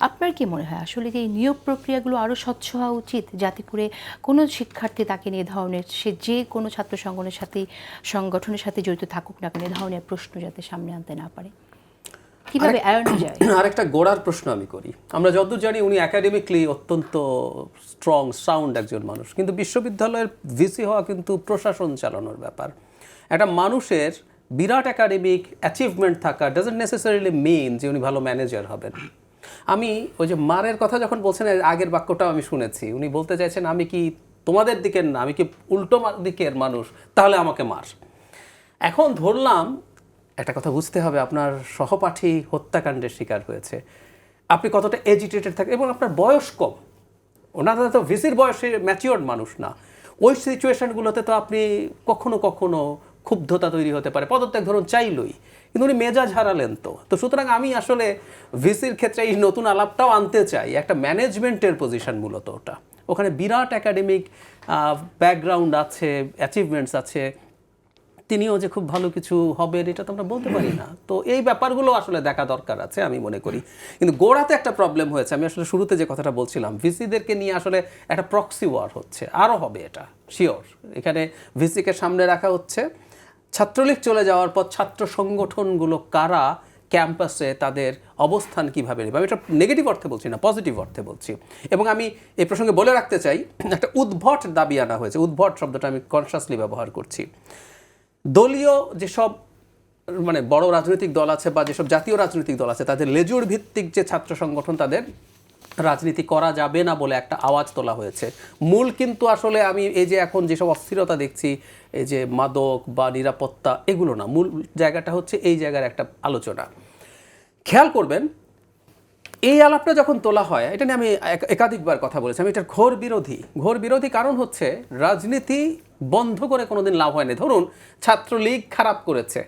আপনার কি মনে হয় আসলে যে এই নিয়োগ প্রক্রিয়াগুলো আরও স্বচ্ছ হওয়া উচিত, যাতে করে কোনো শিক্ষার্থী তাকে নিয়ে ধরনের, সে যে কোনো ছাত্র সংগঠনের সাথে জড়িত থাকুক না কেন, এ ধরনের প্রশ্ন যাতে সামনে আনতে না পারে, কিভাবে এড়ানো যায়? আরেকটা গোড়ার প্রশ্ন আমি করি। আমরা যতদূর জানি উনি একাডেমিকলি অত্যন্ত স্ট্রং সাউন্ড একজন মানুষ, কিন্তু বিশ্ববিদ্যালয়ের ভিসি হওয়া কিন্তু প্রশাসন চালানোর ব্যাপার। একটা মানুষের বিরাট একাডেমিক অ্যাচিভমেন্ট থাকা ডাজন্ট নেসেসারিলি মিন যে উনি ভালো ম্যানেজার হবেন। আমি ওই যে মারের কথা যখন বলছেন, আগের বাক্যটাও আমি শুনেছি, উনি বলতে চাইছেন আমি কি তোমাদের দিকের না, আমি কি উল্টো দিকের মানুষ, তাহলে আমাকে মার। এখন ধরলাম একটা কথা বুঝতে হবে, আপনার সহপাঠী হত্যাকাণ্ডের শিকার হয়েছে, আপনি কতটা এজিটেটেড থাকেন এবং আপনার বয়স কম, ওনারা তো ভিসির বয়সে ম্যাচিওর্ড মানুষ না। ওই সিচুয়েশনগুলোতে তো আপনি কখনো কখনো ক্ষুব্ধতা তৈরি হতে পারে, পদত্যাগ ধরুন চাইলই, কিন্তু উনি মেজাজ হারালেন। তো সুতরাং আমি আসলে ভিসির ক্ষেত্রে এই নতুন আলাপটাও আনতে চাই, একটা ম্যানেজমেন্টের পজিশন মূলত ওটা, ওখানে বিরাট একাডেমিক ব্যাকগ্রাউন্ড আছে, অ্যাচিভমেন্টস আছে, তিনিও যে খুব ভালো কিছু হবেন এটা তো আমরা বলতে পারি না। তো এই ব্যাপারগুলো আসলে দেখা দরকার আছে আমি মনে করি। কিন্তু গোড়াতে একটা প্রবলেম হয়েছে, আমি আসলে শুরুতে যে কথাটা বলছিলাম, ভিসিদেরকে নিয়ে আসলে একটা প্রক্সি ওয়ার হচ্ছে, আরও হবে এটা শিওর। এখানে ভিসিকে সামনে রাখা হচ্ছে, ছাত্রলীগ চলে যাওয়ার পর ছাত্র সংগঠনগুলো কারা ক্যাম্পাসে তাদের অবস্থান কীভাবে নেবে, আমি এটা নেগেটিভ অর্থে বলছি না, পজিটিভ অর্থে বলছি। এবং আমি এই প্রসঙ্গে বলে রাখতে চাই, একটা উদ্ভট দাবি আনা হয়েছে, উদ্ভট শব্দটা আমি কনসাসলি ব্যবহার করছি। দলীয় যেসব মানে বড় রাজনৈতিক দল আছে বা যেসব জাতীয় রাজনৈতিক দল আছে, তাদের লেজুর ভিত্তিক যে ছাত্র সংগঠন, তাদের রাজনীতি করা যাবে না বলে একটা আওয়াজ তোলা হয়েছে। মূল কিন্তু আসলে আমি এই যে এখন যেসব অস্থিরতা দেখছি, এই যে মাদক বা নিরাপত্তা, এগুলো না, মূল জায়গাটা হচ্ছে এই জায়গার একটা আলোচনা। খেয়াল করবেন, এই আলাপটা যখন তোলা হয়, এটা নিয়ে আমি একাধিকবার কথা বলেছি, আমি এটার ঘোর বিরোধী কারণ হচ্ছে রাজনীতি বন্ধ করে কোনোদিন লাভ হয়নি। ধরুন ছাত্রলীগ খারাপ করেছে,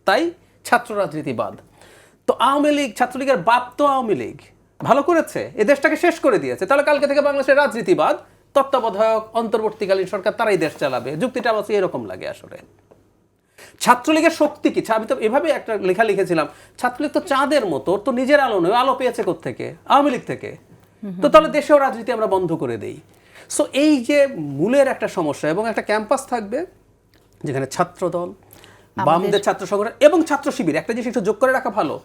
তাই ছাত্র রাজনীতি বাদ। তো আওয়ামী লীগ, ছাত্রলীগের বাপ তো আওয়ামী লীগ ভালো করেছে, এ দেশটাকে শেষ করে দিয়েছে, তাহলে কালকে থেকে বাংলাদেশের রাজনীতিবাদ, তত্ত্বাবধায়ক অন্তর্বর্তীকালীন সরকার তারাই দেশ চালাবে। যুক্তিটা আমার এরকম লাগে আসলে। ছাত্রলীগের শক্তি কি? আমি তো এভাবে একটা লেখা লিখেছিলাম, ছাত্রলীগ তো চাঁদের মতো, ওর তো নিজের আলো নয়, আলো পেয়েছে কোত্থেকে? আওয়ামী লীগ থেকে। তো তাহলে দেশেও রাজনীতি আমরা বন্ধ করে দেই। সো এই যে মূলের একটা সমস্যা, এবং একটা ক্যাম্পাস থাকবে যেখানে ছাত্রদল, বামদের ছাত্র সংগঠন এবং ছাত্র শিবির, একটা জিনিস একটু যোগ করে রাখা ভালো।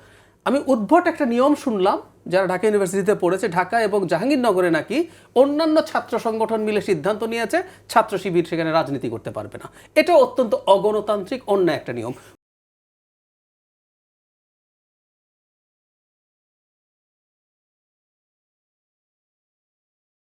আমি উদ্ভট একটা নিয়ম শুনলাম, যারা ঢাকা ইউনিভার্সিটিতে পড়েছে, ঢাকা এবং জাহাঙ্গীরনগরে নাকি অন্যান্য ছাত্র সংগঠন মিলে সিদ্ধান্ত নিয়েছে ছাত্র শিবির সেখানে রাজনীতি করতে পারবে না। এটা অত্যন্ত অগণতান্ত্রিক অন্য একটা নিয়ম।